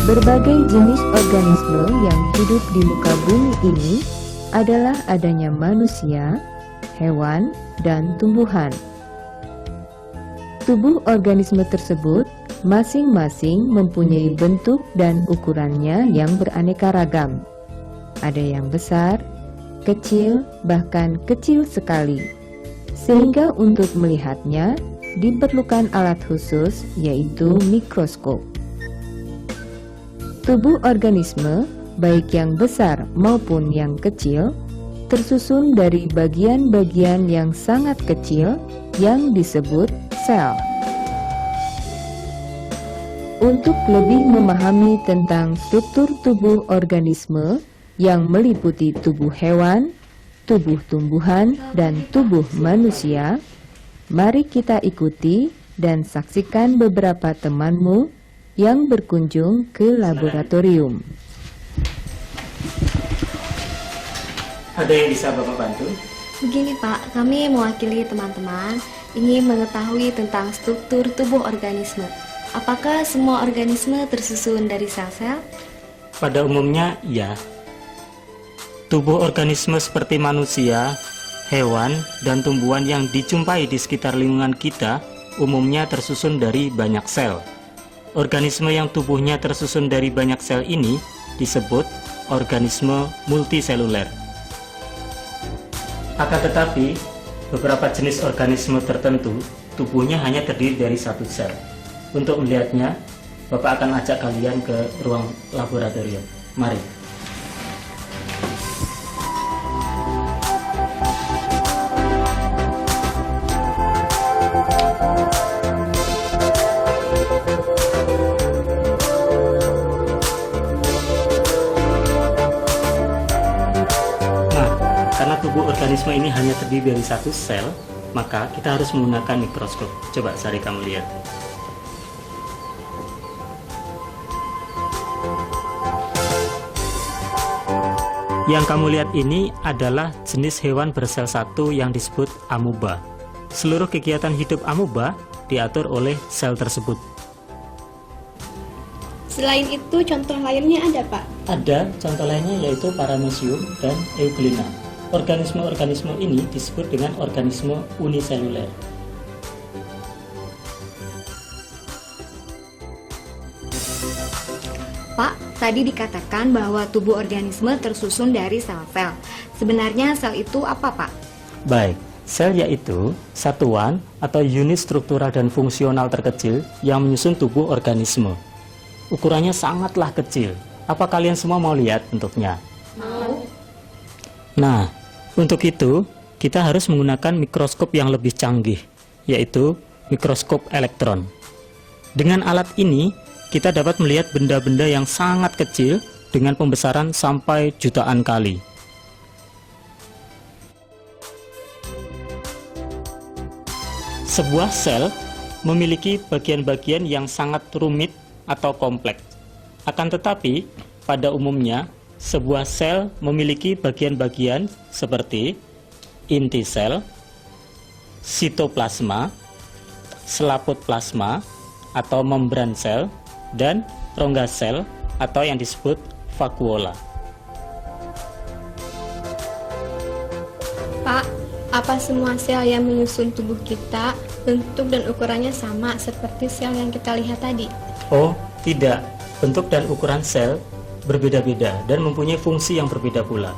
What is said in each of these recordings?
Berbagai jenis organisme yang hidup di muka bumi ini adalah adanya manusia, hewan, dan tumbuhan. Tubuh organisme tersebut masing-masing mempunyai bentuk dan ukurannya yang beraneka ragam. Ada yang besar, kecil, bahkan kecil sekali. Sehingga untuk melihatnya diperlukan alat khusus yaitu mikroskop. Tubuh organisme, baik yang besar maupun yang kecil, tersusun dari bagian-bagian yang sangat kecil yang disebut sel. Untuk lebih memahami tentang struktur tubuh organisme yang meliputi tubuh hewan, tubuh tumbuhan, dan tubuh manusia, mari kita ikuti dan saksikan beberapa temanmu yang berkunjung ke laboratorium. Ada yang bisa Bapak bantu? Begini Pak, kami mewakili teman-teman ingin mengetahui tentang struktur tubuh organisme. Apakah semua organisme tersusun dari sel-sel? Pada umumnya, ya. Tubuh organisme seperti manusia, hewan, dan tumbuhan yang dijumpai di sekitar lingkungan kita umumnya tersusun dari banyak sel. Organisme yang tubuhnya tersusun dari banyak sel ini disebut organisme multiseluler. Akan tetapi, beberapa jenis organisme tertentu tubuhnya hanya terdiri dari satu sel. Untuk melihatnya, Bapak akan ajak kalian ke ruang laboratorium. Mari. Karena tubuh organisme ini hanya terdiri dari satu sel, maka kita harus menggunakan mikroskop. Coba Sari kamu lihat. Yang kamu lihat ini adalah jenis hewan bersel satu yang disebut amuba. Seluruh kegiatan hidup amuba diatur oleh sel tersebut. Selain itu, contoh lainnya ada, Pak? Ada, contoh lainnya yaitu Paramecium dan Euglena. Organisme-organisme ini disebut dengan organisme uniseluler. Pak, tadi dikatakan bahwa tubuh organisme tersusun dari sel-sel. Sebenarnya sel itu apa, Pak? Baik, sel yaitu satuan atau unit struktural dan fungsional terkecil yang menyusun tubuh organisme. Ukurannya sangatlah kecil. Apa kalian semua mau lihat bentuknya? Mau. Nah, untuk itu kita harus menggunakan mikroskop yang lebih canggih, yaitu mikroskop elektron. Dengan alat ini, kita dapat melihat benda-benda yang sangat kecil dengan pembesaran sampai jutaan kali. Sebuah sel memiliki bagian-bagian yang sangat rumit atau kompleks. Akan tetapi, pada umumnya, sebuah sel memiliki bagian-bagian seperti inti sel, sitoplasma, selaput plasma atau membran sel, dan rongga sel atau yang disebut vakuola. Pak, apa semua sel yang menyusun tubuh kita bentuk dan ukurannya sama seperti sel yang kita lihat tadi? Oh, tidak. Bentuk dan ukuran sel berbeda-beda dan mempunyai fungsi yang berbeda pula.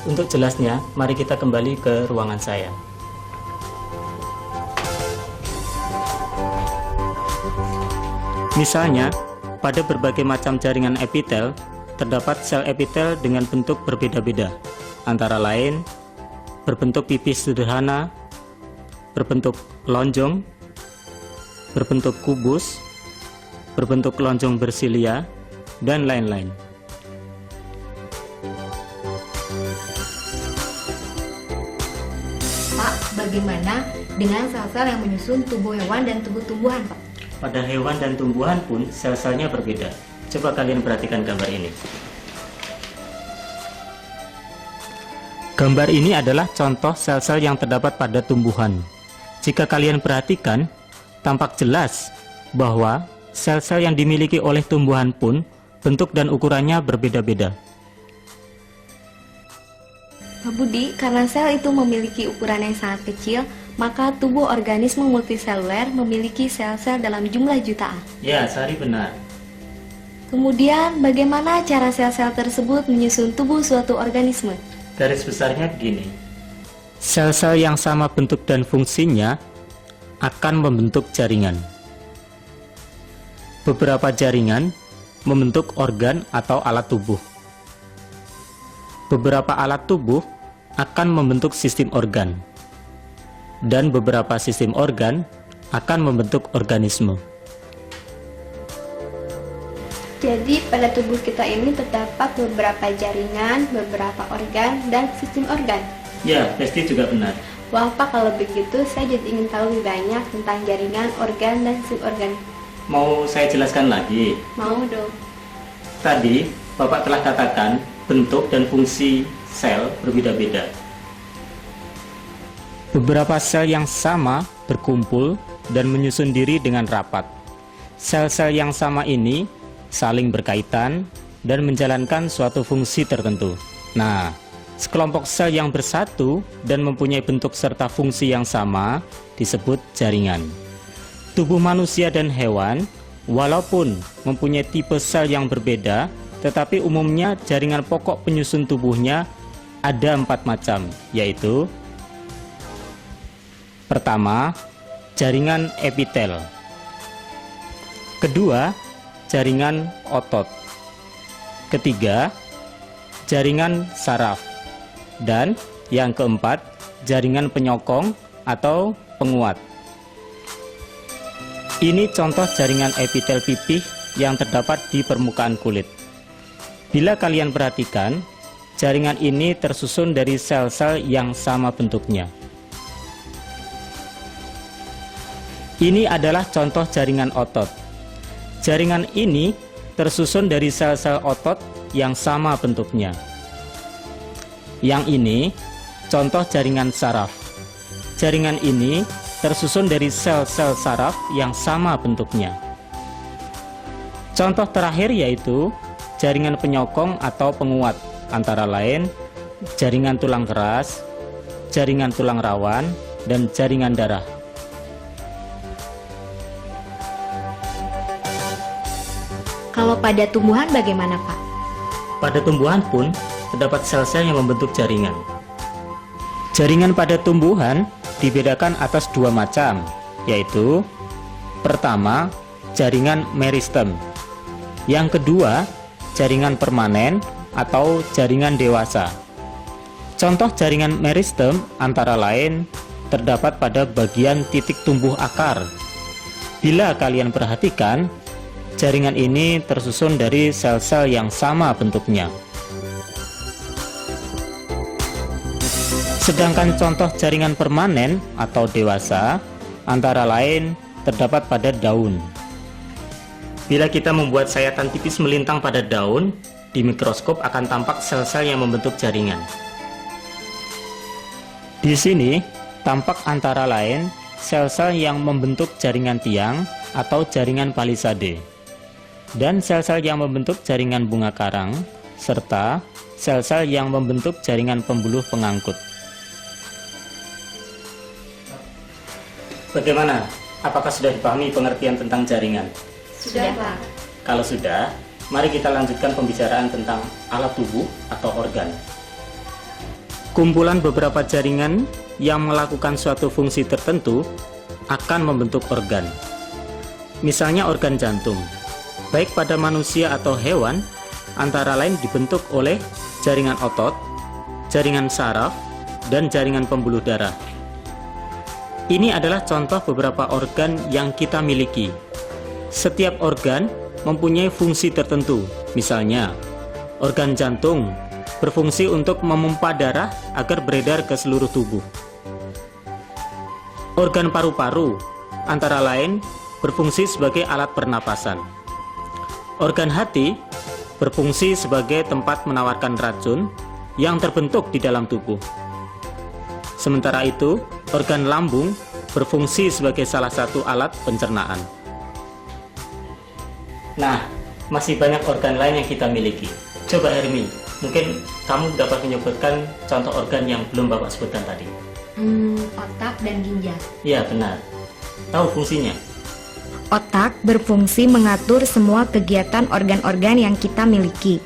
Untuk jelasnya, mari kita kembali ke ruangan saya. Misalnya, pada berbagai macam jaringan epitel, terdapat sel epitel dengan bentuk berbeda-beda, antara lain berbentuk pipis sederhana, berbentuk lonjong, berbentuk kubus, berbentuk lonjong bersilia, dan lain-lain. Pak, bagaimana dengan sel-sel yang menyusun tubuh hewan dan tubuh tumbuhan, Pak? Pada hewan dan tumbuhan pun sel-selnya berbeda. Coba kalian perhatikan gambar ini. Gambar ini adalah contoh sel-sel yang terdapat pada tumbuhan. Jika kalian perhatikan, tampak jelas bahwa sel-sel yang dimiliki oleh tumbuhan pun bentuk dan ukurannya berbeda-beda. Pak Budi, karena sel itu memiliki ukuran yang sangat kecil, maka tubuh organisme multiseluler memiliki sel-sel dalam jumlah jutaan. Ya, Sari benar. Kemudian, bagaimana cara sel-sel tersebut menyusun tubuh suatu organisme? Garis besarnya begini. Sel-sel yang sama bentuk dan fungsinya akan membentuk jaringan. Beberapa jaringan membentuk organ atau alat tubuh. Beberapa alat tubuh akan membentuk sistem organ. Dan beberapa sistem organ akan membentuk organisme. Jadi pada tubuh kita ini terdapat beberapa jaringan, beberapa organ, dan sistem organ. Ya, Besti juga benar. Wah Pak, kalau begitu saya jadi ingin tahu lebih banyak tentang jaringan, organ, dan sistem organ. Mau saya jelaskan lagi? Mau dong. Tadi Bapak telah katakan bentuk dan fungsi sel berbeda-beda. Beberapa sel yang sama berkumpul dan menyusun diri dengan rapat. Sel-sel yang sama ini saling berkaitan dan menjalankan suatu fungsi tertentu. Nah, sekelompok sel yang bersatu dan mempunyai bentuk serta fungsi yang sama disebut jaringan. Tubuh manusia dan hewan, walaupun mempunyai tipe sel yang berbeda, tetapi umumnya jaringan pokok penyusun tubuhnya ada 4 macam, yaitu: pertama, jaringan epitel. Kedua, jaringan otot. Ketiga, jaringan saraf. Dan yang keempat, jaringan penyokong atau penguat. Ini contoh jaringan epitel pipih yang terdapat di permukaan kulit. Bila kalian perhatikan, jaringan ini tersusun dari sel-sel yang sama bentuknya. Ini adalah contoh jaringan otot. Jaringan ini tersusun dari sel-sel otot yang sama bentuknya. Yang ini contoh jaringan saraf. Jaringan ini tersusun dari sel-sel saraf yang sama bentuknya. Contoh terakhir yaitu jaringan penyokong atau penguat, antara lain jaringan tulang keras, jaringan tulang rawan, dan jaringan darah. Kalau pada tumbuhan bagaimana, Pak? Pada tumbuhan pun terdapat sel-sel yang membentuk jaringan. Jaringan pada tumbuhan dibedakan atas 2 macam, yaitu pertama, jaringan meristem. Yang kedua, jaringan permanen atau jaringan dewasa. Contoh jaringan meristem antara lain terdapat pada bagian titik tumbuh akar. Bila kalian perhatikan, jaringan ini tersusun dari sel-sel yang sama bentuknya. Sedangkan contoh jaringan permanen atau dewasa antara lain terdapat pada daun. Bila kita membuat sayatan tipis melintang pada daun, di mikroskop akan tampak sel-sel yang membentuk jaringan. Di sini tampak antara lain sel-sel yang membentuk jaringan tiang atau jaringan palisade, dan sel-sel yang membentuk jaringan bunga karang, serta sel-sel yang membentuk jaringan pembuluh pengangkut. Bagaimana? Apakah sudah dipahami pengertian tentang jaringan? Sudah Pak. Kalau sudah, mari kita lanjutkan pembicaraan tentang alat tubuh atau organ. Kumpulan beberapa jaringan yang melakukan suatu fungsi tertentu akan membentuk organ. Misalnya organ jantung, baik pada manusia atau hewan, antara lain dibentuk oleh jaringan otot, jaringan saraf, dan jaringan pembuluh darah. Ini adalah contoh beberapa organ yang kita miliki. Setiap organ mempunyai fungsi tertentu. Misalnya, organ jantung berfungsi untuk memompa darah agar beredar ke seluruh tubuh. Organ paru-paru antara lain berfungsi sebagai alat pernapasan. Organ hati berfungsi sebagai tempat menawarkan racun yang terbentuk di dalam tubuh. Sementara itu, organ lambung berfungsi sebagai salah satu alat pencernaan. Nah, masih banyak organ lain yang kita miliki. Coba Hermi, mungkin kamu dapat menyebutkan contoh organ yang belum Bapak sebutkan tadi. Otak dan ginjal. Iya, benar. Tahu fungsinya? Otak berfungsi mengatur semua kegiatan organ-organ yang kita miliki.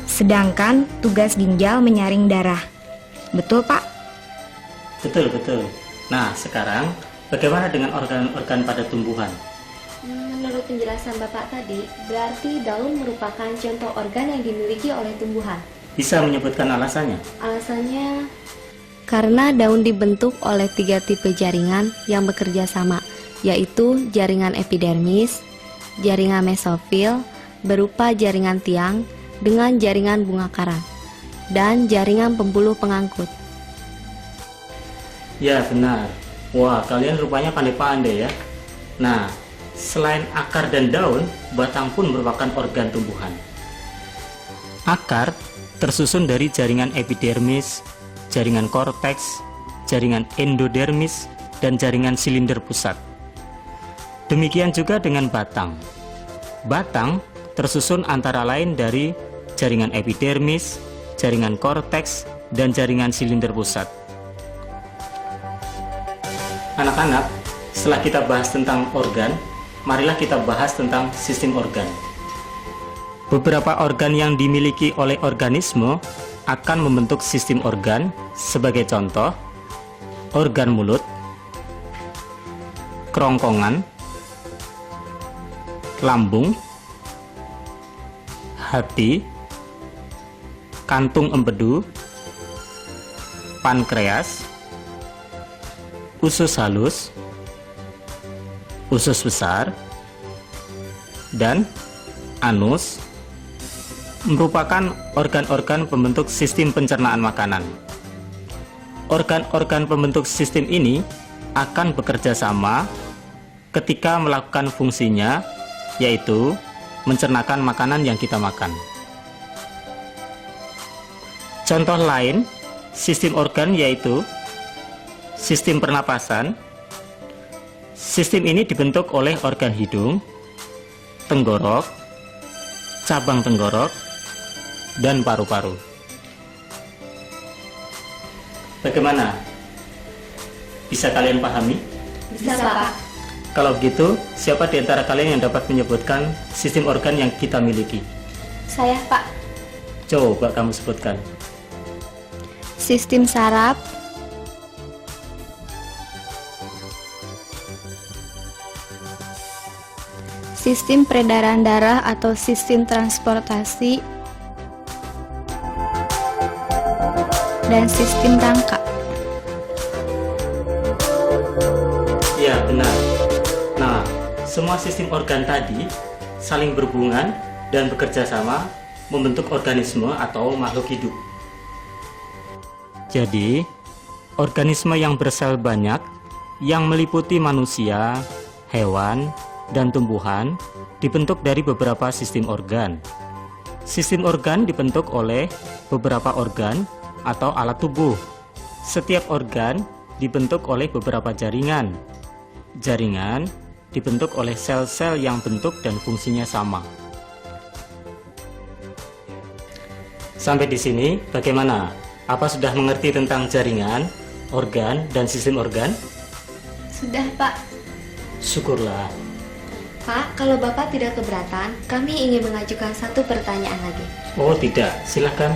Sedangkan tugas ginjal menyaring darah. Betul, Pak? Betul, betul. Nah, sekarang bagaimana dengan organ-organ pada tumbuhan? Menurut penjelasan Bapak tadi, berarti daun merupakan contoh organ yang dimiliki oleh tumbuhan. Bisa menyebutkan alasannya? Alasannya karena daun dibentuk oleh 3 tipe jaringan yang bekerja sama, yaitu jaringan epidermis, jaringan mesofil berupa jaringan tiang dengan jaringan bunga karang, dan jaringan pembuluh pengangkut. Ya, benar. Wah, kalian rupanya pandai-pandai ya. Nah, selain akar dan daun, batang pun merupakan organ tumbuhan. Akar tersusun dari jaringan epidermis, jaringan korteks, jaringan endodermis, dan jaringan silinder pusat. Demikian juga dengan batang. Batang tersusun antara lain dari jaringan epidermis, jaringan korteks, dan jaringan silinder pusat. Anak-anak, setelah kita bahas tentang organ, marilah kita bahas tentang sistem organ. Beberapa organ yang dimiliki oleh organisme akan membentuk sistem organ, sebagai contoh, organ mulut, kerongkongan, lambung, hati, kantung empedu, pankreas, usus halus, usus besar, dan anus merupakan organ-organ pembentuk sistem pencernaan makanan. Organ-organ pembentuk sistem ini akan bekerja sama ketika melakukan fungsinya, yaitu mencernakan makanan yang kita makan. Contoh lain sistem organ yaitu sistem pernapasan. Sistem ini dibentuk oleh organ hidung, tenggorok, cabang tenggorok, dan paru-paru. Bagaimana? Bisa kalian pahami? Bisa, Pak. Kalau begitu, siapa di antara kalian yang dapat menyebutkan sistem organ yang kita miliki? Saya, Pak. Coba kamu sebutkan. Sistem saraf, sistem peredaran darah atau sistem transportasi, dan sistem rangka. Ya, benar. Nah, semua sistem organ tadi saling berhubungan dan bekerja sama membentuk organisme atau makhluk hidup. Jadi, organisme yang bersel banyak yang meliputi manusia, hewan, dan tumbuhan dibentuk dari beberapa sistem organ. Sistem organ dibentuk oleh beberapa organ atau alat tubuh. Setiap organ dibentuk oleh beberapa jaringan. Jaringan dibentuk oleh sel-sel yang bentuk dan fungsinya sama. Sampai di sini bagaimana? Apa sudah mengerti tentang jaringan, organ, dan sistem organ? Sudah, Pak. Syukurlah. Pak, kalau Bapak tidak keberatan, kami ingin mengajukan satu pertanyaan lagi. Oh tidak, silakan.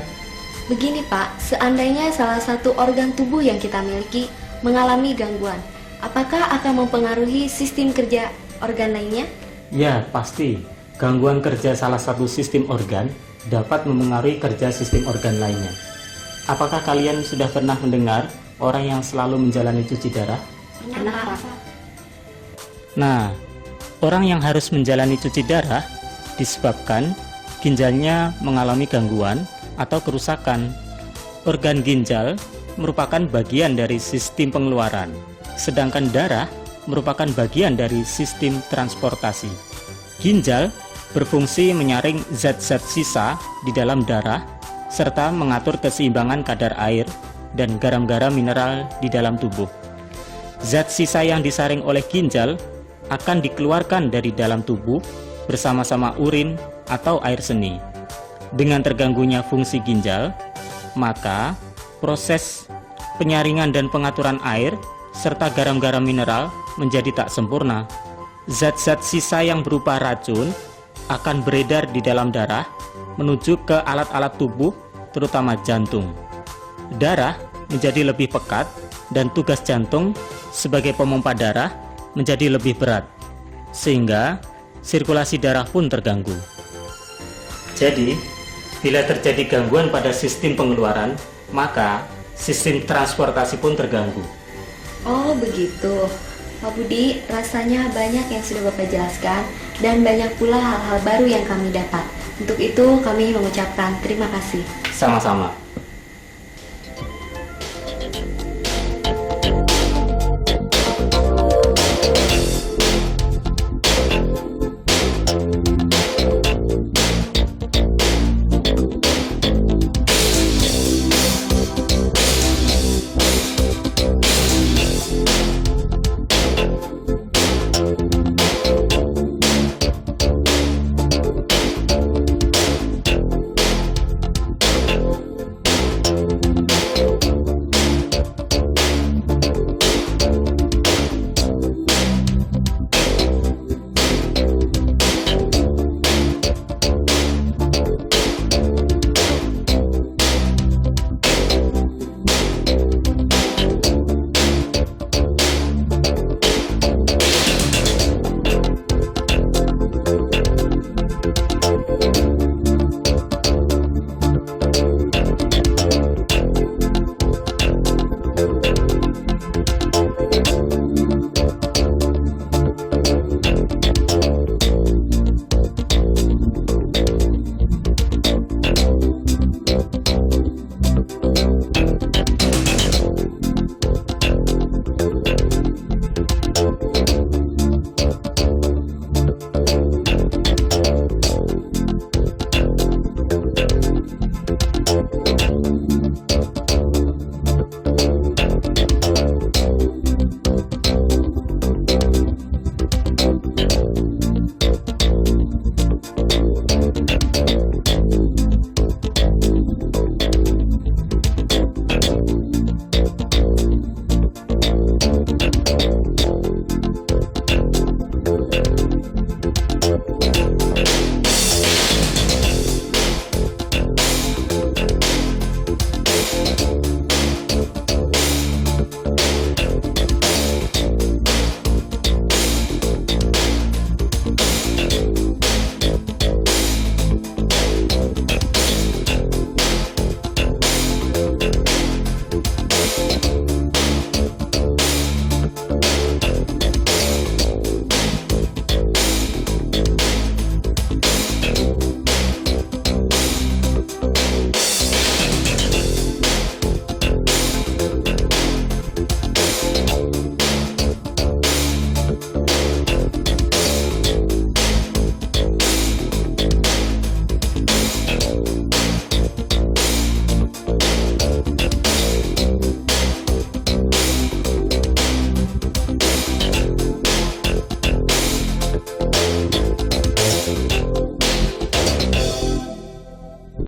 Begini Pak, seandainya salah satu organ tubuh yang kita miliki mengalami gangguan, apakah akan mempengaruhi sistem kerja organ lainnya? Ya, pasti. Gangguan kerja salah satu sistem organ dapat memengaruhi kerja sistem organ lainnya. Apakah kalian sudah pernah mendengar orang yang selalu menjalani cuci darah? Kenapa? Nah, orang yang harus menjalani cuci darah disebabkan ginjalnya mengalami gangguan atau kerusakan. Organ ginjal merupakan bagian dari sistem pengeluaran, sedangkan darah merupakan bagian dari sistem transportasi. Ginjal berfungsi menyaring zat-zat sisa di dalam darah serta mengatur keseimbangan kadar air dan garam-garam mineral di dalam tubuh. Zat sisa yang disaring oleh ginjal akan dikeluarkan dari dalam tubuh bersama-sama urin atau air seni. Dengan terganggunya fungsi ginjal, maka proses penyaringan dan pengaturan air serta garam-garam mineral menjadi tak sempurna. Zat-zat sisa yang berupa racun akan beredar di dalam darah menuju ke alat-alat tubuh, terutama jantung. Darah menjadi lebih pekat dan tugas jantung sebagai pemompa darah menjadi lebih berat, sehingga sirkulasi darah pun terganggu. Jadi, bila terjadi gangguan pada sistem pengeluaran, maka sistem transportasi pun terganggu. Oh begitu, Pak Budi, rasanya banyak yang sudah Bapak jelaskan dan banyak pula hal-hal baru yang kami dapat. Untuk itu kami mengucapkan terima kasih. Sama-sama.